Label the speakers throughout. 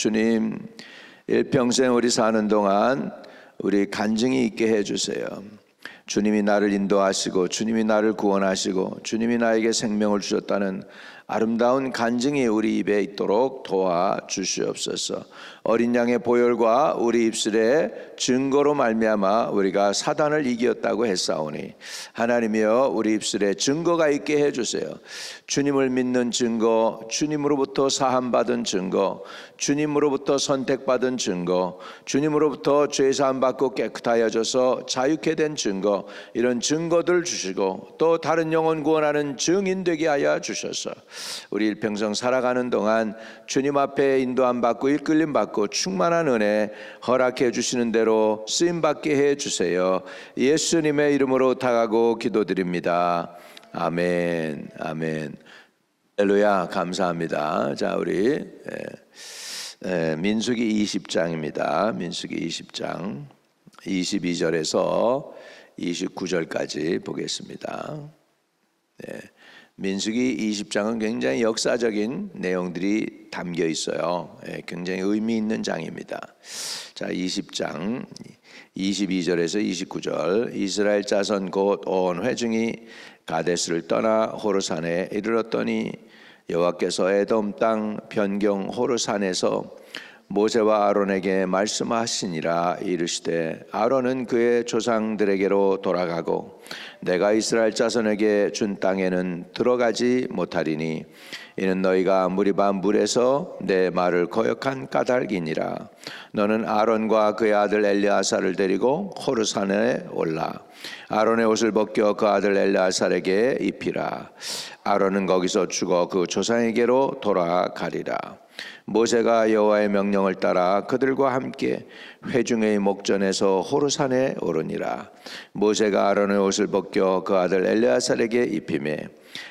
Speaker 1: 주님, 일평생 우리 사는 동안 우리 간증이 있게 해주세요. 주님이 나를 인도하시고 주님이 나를 구원하시고 주님이 나에게 생명을 주셨다는 아름다운 간증이 우리 입에 있도록 도와주시옵소서. 어린 양의 보혈과 우리 입술의 증거로 말미암아 우리가 사단을 이겼다고 했사오니 하나님이여 우리 입술에 증거가 있게 해주세요. 주님을 믿는 증거, 주님으로부터 사함받은 증거, 주님으로부터 선택받은 증거, 주님으로부터 죄사함 받고 깨끗하여져서 자유케 된 증거, 이런 증거들 주시고 또 다른 영혼 구원하는 증인 되게 하여 주셔서 우리 일평생 살아가는 동안 주님 앞에 인도함 받고 이끌림 받고 충만한 은혜 허락해 주시는 대로 쓰임 받게 해 주세요. 예수님의 이름으로 다가고 기도드립니다. 아멘. 아멘. 할렐루야. 감사합니다. 자, 우리 민수기 20장입니다. 민수기 20장 22절에서 29절까지 보겠습니다. 민수기 20장은 굉장히 역사적인 내용들이 담겨 있어요. 굉장히 의미 있는 장입니다. 자, 20장 22절에서 29절. 이스라엘 자손 곧 온 회중이 가데스를 떠나 호르산에 이르렀더니 여호와께서 에돔 땅 변경 호르산에서 모세와 아론에게 말씀하시니라. 이르시되 아론은 그의 조상들에게로 돌아가고 내가 이스라엘 자손에게 준 땅에는 들어가지 못하리니 이는 너희가 무리바 물에서 내 말을 거역한 까닭이니라. 너는 아론과 그의 아들 엘리아사를 데리고 호르산에 올라 아론의 옷을 벗겨 그 아들 엘리아사에게 입히라. 아론은 거기서 죽어 그 조상에게로 돌아가리라. 모세가 여호와의 명령을 따라 그들과 함께 회중의 목전에서 호르산에 오르니라. 모세가 아론의 옷을 벗겨 그 아들 엘리아살에게 입히매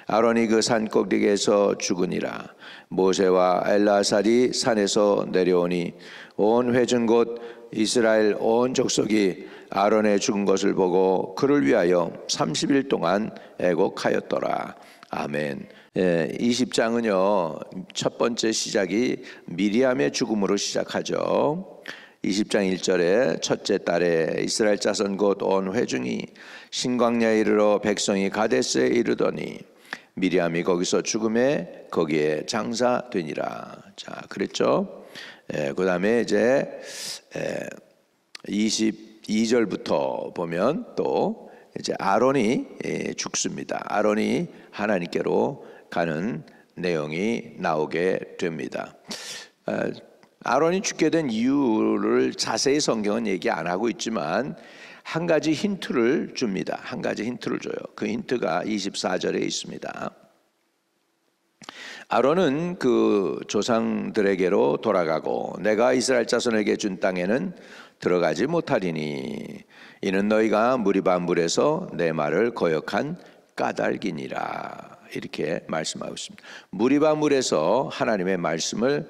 Speaker 1: 아론이 그 산 꼭대기에서 죽으니라. 모세와 엘리아살이 산에서 내려오니 온 회중 곧 이스라엘 온 족속이 아론의 죽은 것을 보고 그를 위하여 30일 동안 애곡하였더라. 아멘. 20장은요 첫 번째 시작이 미리암의 죽음으로 시작하죠. 20장 1절에 첫째 달에 이스라엘 자손 곧 온 회중이 신광야에 이르러 백성이 가데스에 이르더니 미리암이 거기서 죽음에 거기에 장사되니라. 자, 그랬죠. 그 다음에 이제 22절부터 보면 또 이제 아론이 죽습니다. 아론이 하나님께로 가는 내용이 나오게 됩니다. 아론이 죽게 된 이유를 자세히 성경은 얘기 안 하고 있지만 한 가지 힌트를 줍니다. 한 가지 힌트를 줘요. 그 힌트가 24절에 있습니다. 아론은 그 조상들에게로 돌아가고 내가 이스라엘 자손에게 준 땅에는 들어가지 못하리니 이는 너희가 무리바 물에서 내 말을 거역한 까닭이니라. 이렇게 말씀하고 있습니다. 무리바 물에서 하나님의 말씀을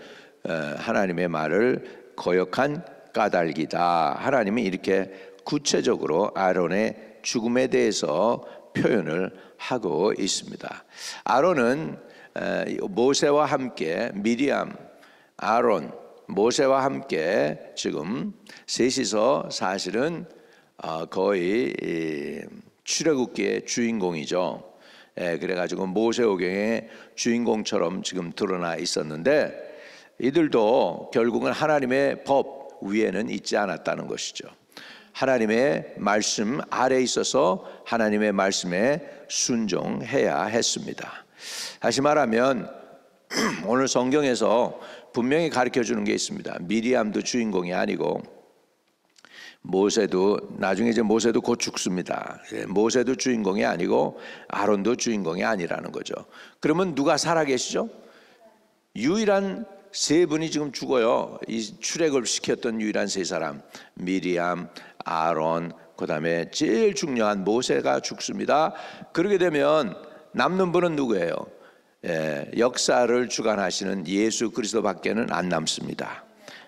Speaker 1: 하나님의 말을 거역한 까닭이다. 하나님이 이렇게 구체적으로 아론의 죽음에 대해서 표현을 하고 있습니다. 아론은 모세와 함께 미리암, 아론, 모세와 함께 지금 셋이서 사실은 거의 출애굽기의 주인공이죠. 그래가지고 모세오경의 주인공처럼 지금 드러나 있었는데 이들도 결국은 하나님의 법 위에는 있지 않았다는 것이죠. 하나님의 말씀 아래에 있어서 하나님의 말씀에 순종해야 했습니다. 다시 말하면 오늘 성경에서 분명히 가르쳐 주는 게 있습니다. 미리암도 주인공이 아니고 모세도 나중에 이제 모세도 곧 죽습니다. 모세도 주인공이 아니고 아론도 주인공이 아니라는 거죠. 그러면 누가 살아계시죠? 유일한 세 분이 지금 죽어요. 이 출애굽을 시켰던 유일한 세 사람, 미리암, 아론, 그 다음에 제일 중요한 모세가 죽습니다. 그러게 되면 남는 분은 누구예요? 역사를 주관하시는 예수 그리스도밖에는 안 남습니다.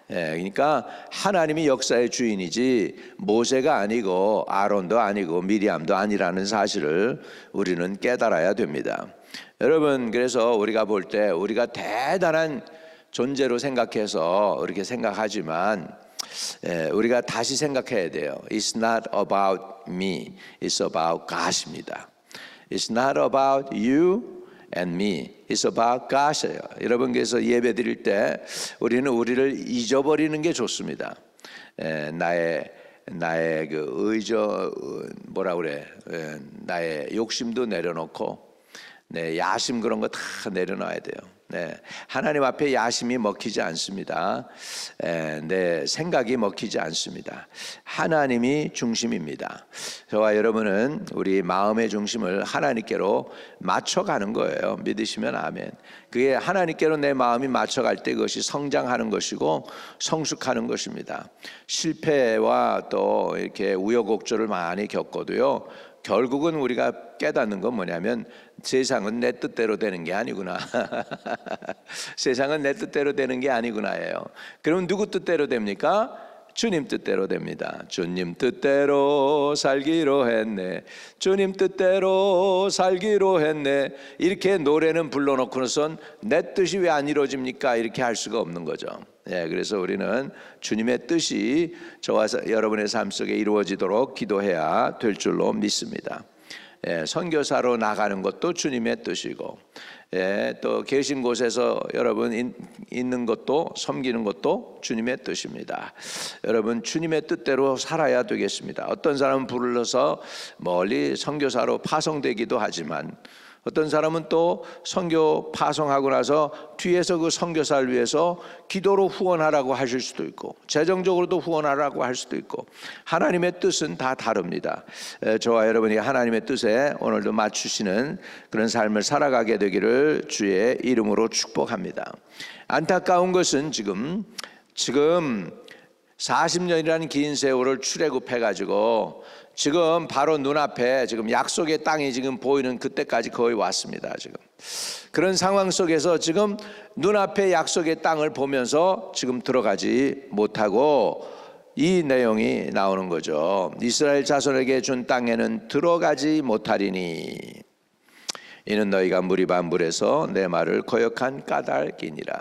Speaker 1: 그러니까 하나님이 역사의 주인이지 모세가 아니고 아론도 아니고 미리암도 아니라는 사실을 우리는 깨달아야 됩니다. 여러분, 그래서 우리가 볼 때 우리가 대단한 존재로 생각해서 그렇게 생각하지만 우리가 다시 생각해야 돼요. It's not about me, it's about God입니다. It's not about you and me, it's about God이에요. 여러분께서 예배 드릴 때 우리는 우리를 잊어버리는 게 좋습니다. 나의 그 뭐라 그래, 나의 욕심도 내려놓고 내 야심 그런 거 다 내려놔야 돼요. 하나님 앞에 야심이 먹히지 않습니다. 내 생각이 먹히지 않습니다. 하나님이 중심입니다. 저와 여러분은 우리 마음의 중심을 하나님께로 맞춰가는 거예요. 믿으시면 아멘. 그게 하나님께로 내 마음이 맞춰갈 때 그것이 성장하는 것이고 성숙하는 것입니다. 실패와 또 이렇게 우여곡절을 많이 겪어도요, 결국은 우리가 깨닫는 건 뭐냐면 세상은 내 뜻대로 되는 게 아니구나. 세상은 내 뜻대로 되는 게 아니구나예요. 그럼 누구 뜻대로 됩니까? 주님 뜻대로 됩니다. 주님 뜻대로 살기로 했네. 주님 뜻대로 살기로 했네. 이렇게 노래는 불러놓고선 내 뜻이 왜 안 이루어집니까? 이렇게 할 수가 없는 거죠. 그래서 우리는 주님의 뜻이 저와 여러분의 삶 속에 이루어지도록 기도해야 될 줄로 믿습니다. 선교사로 나가는 것도 주님의 뜻이고, 또 계신 곳에서 여러분 있는 것도 섬기는 것도 주님의 뜻입니다. 여러분 주님의 뜻대로 살아야 되겠습니다. 어떤 사람은 불러서 멀리 선교사로 파송되기도 하지만, 어떤 사람은 또 선교 파송하고 나서 뒤에서 그 선교사를 위해서 기도로 후원하라고 하실 수도 있고, 재정적으로도 후원하라고 할 수도 있고, 하나님의 뜻은 다 다릅니다. 저와 여러분이 하나님의 뜻에 오늘도 맞추시는 그런 삶을 살아가게 되기를 주의 이름으로 축복합니다. 안타까운 것은 지금 40년이라는 긴 세월을 출애굽해가지고 지금 바로 눈앞에 지금 약속의 땅이 지금 보이는 그때까지 거의 왔습니다. 지금 그런 상황 속에서 지금 눈앞에 약속의 땅을 보면서 지금 들어가지 못하고 이 내용이 나오는 거죠. 이스라엘 자손에게 준 땅에는 들어가지 못하리니 이는 너희가 무리반물에서 내 말을 거역한 까닭이니라.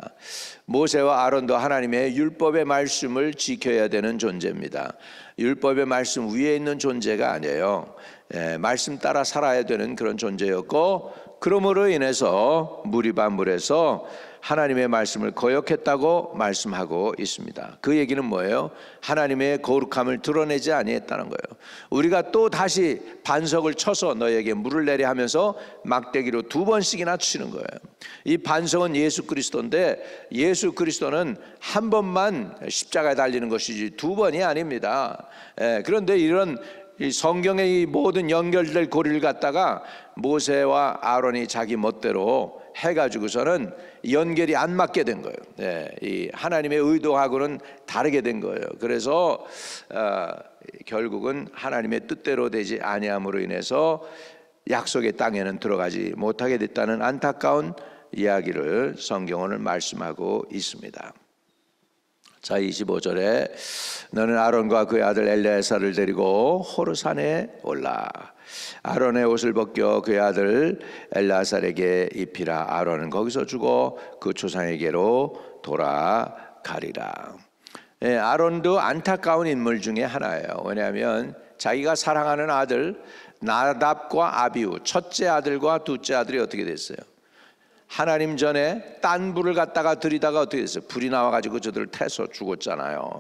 Speaker 1: 모세와 아론도 하나님의 율법의 말씀을 지켜야 되는 존재입니다. 율법의 말씀 위에 있는 존재가 아니에요. 말씀 따라 살아야 되는 그런 존재였고, 그러므로 인해서 무리반물에서 하나님의 말씀을 거역했다고 말씀하고 있습니다. 그 얘기는 뭐예요? 하나님의 거룩함을 드러내지 아니했다는 거예요. 우리가 또 다시 반석을 쳐서 너에게 물을 내려 하면서 막대기로 2번씩이나 치는 거예요. 이 반석은 예수 그리스도인데, 예수 그리스도는 한 번만 십자가에 달리는 것이지 2번이 아닙니다. 그런데 이런 성경의 이 모든 연결될 고리를 갖다가 모세와 아론이 자기 멋대로 해가지고서는 연결이 안 맞게 된 거예요. 이 하나님의 의도하고는 다르게 된 거예요. 그래서 결국은 하나님의 뜻대로 되지 아니함으로 인해서 약속의 땅에는 들어가지 못하게 됐다는 안타까운 이야기를 성경은 말씀하고 있습니다. 자, 25절에 너는 아론과 그의 아들 엘레아사를 데리고 호르산에 올라 아론의 옷을 벗겨 그의 아들 엘레아사에게 입히라. 아론은 거기서 죽어 그 조상에게로 돌아가리라. 아론도 안타까운 인물 중에 하나예요. 왜냐하면 자기가 사랑하는 아들 나답과 아비후, 첫째 아들과 둘째 아들이 어떻게 됐어요? 하나님 전에 딴 불을 갖다가 들이다가 어떻게 됐어요? 불이 나와가지고 저들을 태서 죽었잖아요.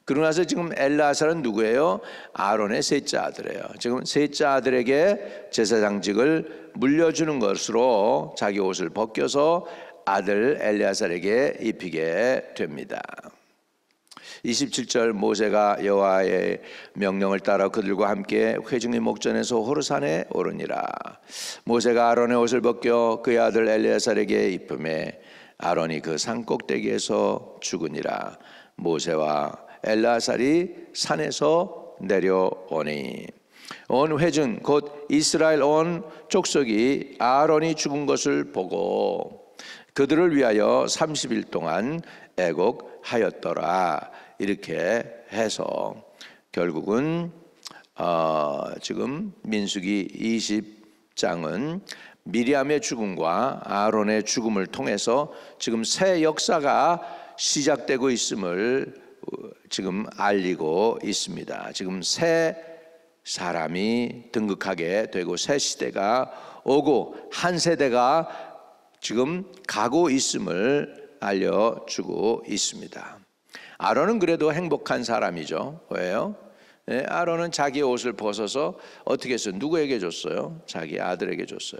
Speaker 1: 그러고 나서 지금 엘레아사는 누구예요? 아론의 셋째 아들이에요. 지금 셋째 아들에게 제사장직을 물려주는 것으로 자기 옷을 벗겨서 아들 엘레아사에게 입히게 됩니다. 27절 모세가 여호와의 명령을 따라 그들과 함께 회중의 목전에서 호르산에 오르니라. 모세가 아론의 옷을 벗겨 그의 아들 엘레아살에게 입음에 아론이 그 산 꼭대기에서 죽으니라. 모세와 엘레아살이 산에서 내려오니 온 회중 곧 이스라엘 온 족속이 아론이 죽은 것을 보고 그들을 위하여 30일 동안 애곡하였더라. 이렇게 해서 결국은 지금 민수기 20장은 미리암의 죽음과 아론의 죽음을 통해서 지금 새 역사가 시작되고 있음을 지금 알리고 있습니다. 지금 새 사람이 등극하게 되고 새 시대가 오고 한 세대가 지금 가고 있음을 알려주고 있습니다. 아론은 그래도 행복한 사람이죠. 왜요? 아론은 자기 옷을 벗어서 어떻게 했어요? 누구에게 줬어요? 자기 아들에게 줬어요.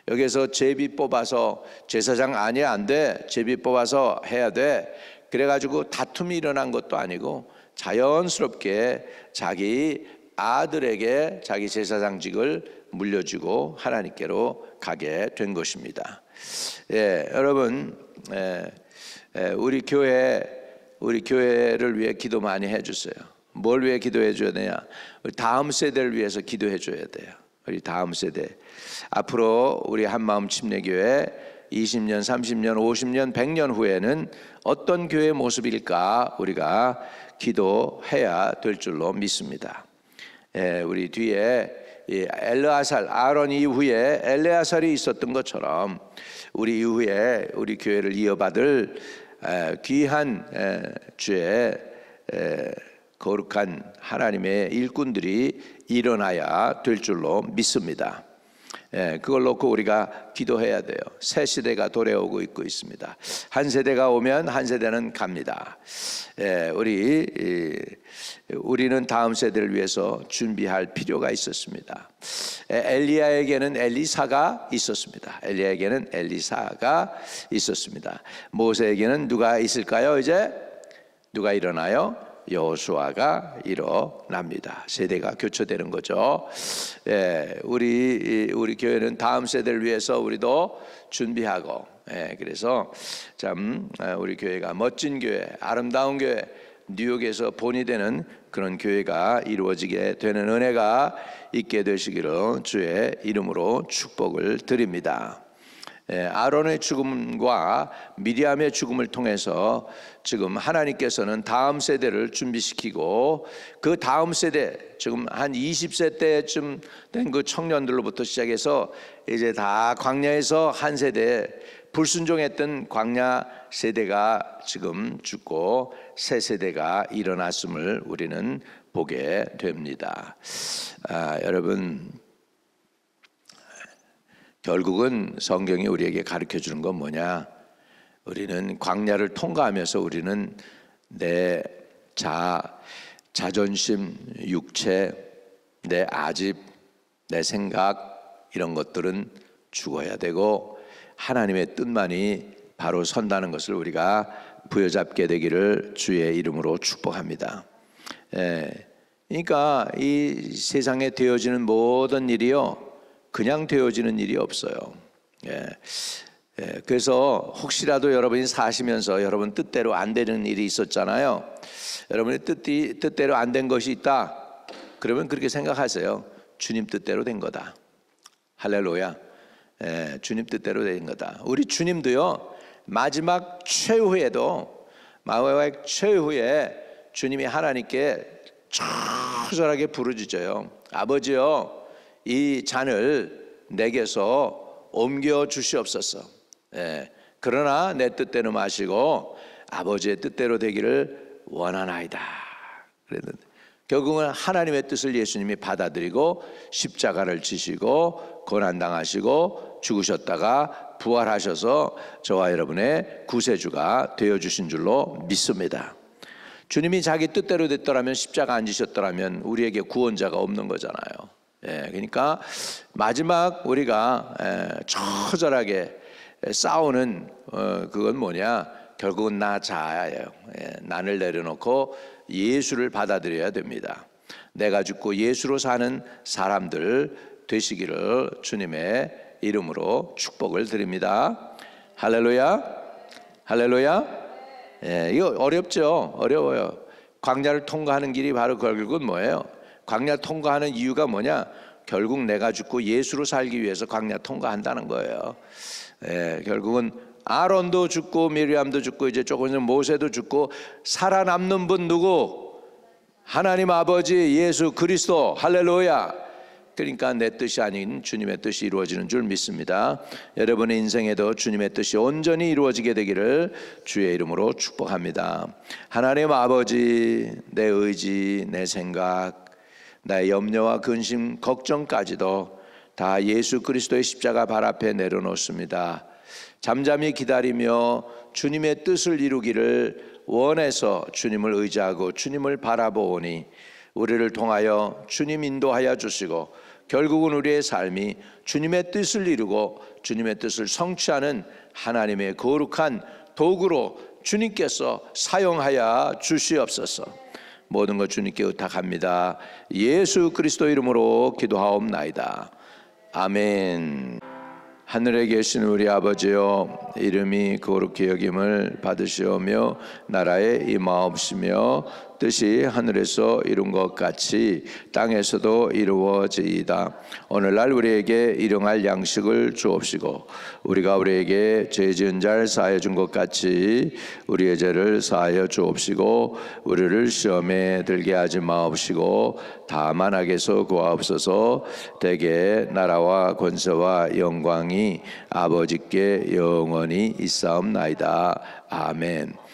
Speaker 1: 여기서 제비 뽑아서 제사장 아니야 안 돼. 제비 뽑아서 해야 돼. 그래가지고 다툼이 일어난 것도 아니고 자연스럽게 자기 아들에게 자기 제사장직을 물려주고 하나님께로 가게 된 것입니다. 여러분, 우리 교회를 위해 기도 많이 해주세요. 뭘 위해 기도해 줘야 되냐? 우리 다음 세대를 위해서 기도해 줘야 돼요. 우리 다음 세대. 앞으로 우리 한마음 침례교회 20년, 30년, 50년, 100년 후에는 어떤 교회 모습일까 우리가 기도해야 될 줄로 믿습니다. 우리 뒤에 엘르아살, 아론 이후에 엘레아살이 있었던 것처럼 우리 이후에 우리 교회를 이어받을 귀한 주의 거룩한 하나님의 일꾼들이 일어나야 될 줄로 믿습니다. 그걸 놓고 우리가 기도해야 돼요. 새 시대가 도래오고 있습니다. 한 세대가 오면 한 세대는 갑니다. 우리는 다음 세대를 위해서 준비할 필요가 있었습니다. 엘리야에게는 엘리사가 있었습니다. 엘리야에게는 엘리사가 있었습니다. 모세에게는 누가 있을까요? 이제 누가 일어나요? 여호수아가 일어납니다. 세대가 교체되는 거죠. 우리 교회는 다음 세대를 위해서 우리도 준비하고, 그래서 참 우리 교회가 멋진 교회, 아름다운 교회, 뉴욕에서 본이 되는 그런 교회가 이루어지게 되는 은혜가 있게 되시기를 주의 이름으로 축복을 드립니다. 아론의 죽음과 미리암의 죽음을 통해서 지금 하나님께서는 다음 세대를 준비시키고 그 다음 세대, 지금 한 20세 때쯤 된 그 청년들로부터 시작해서 이제 다 광야에서 한 세대, 불순종했던 광야 세대가 지금 죽고 새 세대가 일어났음을 우리는 보게 됩니다. 여러분, 결국은 성경이 우리에게 가르쳐 주는 건 뭐냐? 우리는 광야를 통과하면서 우리는 내 자존심, 육체, 내 아집, 내 생각 이런 것들은 죽어야 되고 하나님의 뜻만이 바로 선다는 것을 우리가 부여잡게 되기를 주의 이름으로 축복합니다. 그러니까 이 세상에 되어지는 모든 일이요 그냥 되어지는 일이 없어요. 그래서 혹시라도 여러분이 사시면서 여러분 뜻대로 안 되는 일이 있었잖아요. 여러분의 뜻대로 안 된 것이 있다. 그러면 그렇게 생각하세요. 주님 뜻대로 된 거다. 할렐루야. 주님 뜻대로 된 거다. 우리 주님도요 마지막 최후에도 마지막 최후에 주님이 하나님께 처절하게 부르짖어요. 아버지요, 이 잔을 내게서 옮겨 주시옵소서. 그러나 내 뜻대로 마시고 아버지의 뜻대로 되기를 원하나이다. 그랬는데 결국은 하나님의 뜻을 예수님이 받아들이고 십자가를 지시고 고난당하시고 죽으셨다가 부활하셔서 저와 여러분의 구세주가 되어주신 줄로 믿습니다. 주님이 자기 뜻대로 됐더라면 십자가 안 지셨더라면 우리에게 구원자가 없는 거잖아요. 그러니까 마지막 우리가 처절하게 싸우는 그건 뭐냐? 결국은 나 자아예요. 나를 내려놓고 예수를 받아들여야 됩니다. 내가 죽고 예수로 사는 사람들 되시기를 주님의 이름으로 축복을 드립니다. 할렐루야, 할렐루야. 이거 어렵죠? 어려워요. 광야를 통과하는 길이 바로 결국은 뭐예요? 광야 통과하는 이유가 뭐냐? 결국 내가 죽고 예수로 살기 위해서 광야 통과한다는 거예요. 결국은 아론도 죽고 미리암도 죽고 이제 조금 전 모세도 죽고 살아남는 분 누구? 하나님 아버지 예수 그리스도. 할렐루야. 그러니까 내 뜻이 아닌 주님의 뜻이 이루어지는 줄 믿습니다. 여러분의 인생에도 주님의 뜻이 온전히 이루어지게 되기를 주의 이름으로 축복합니다. 하나님 아버지, 내 의지, 내 생각, 나의 염려와 근심, 걱정까지도 다 예수 그리스도의 십자가 발 앞에 내려놓습니다. 잠잠히 기다리며 주님의 뜻을 이루기를 원해서 주님을 의지하고 주님을 바라보오니 우리를 통하여 주님 인도하여 주시고 결국은 우리의 삶이 주님의 뜻을 이루고 주님의 뜻을 성취하는 하나님의 거룩한 도구로 주님께서 사용하여 주시옵소서. 모든 것 주님께 의탁합니다. 예수 그리스도 이름으로 기도하옵나이다. 아멘. 하늘에 계신 우리 아버지여, 이름이 거룩히 여김을 받으시오며 나라에 임하옵시며 뜻이 하늘에서 이룬 것 같이 땅에서도 이루어지이다. 오늘날 우리에게 일용할 양식을 주옵시고 우리가 우리에게 죄 지은 자를 사하여 준 것 같이 우리의 죄를 사하여 주옵시고 우리를 시험에 들게 하지 마옵시고 다만 악에서 구하옵소서. 대개 나라와 권세와 영광이 아버지께 영원히 있사옵나이다. 아멘.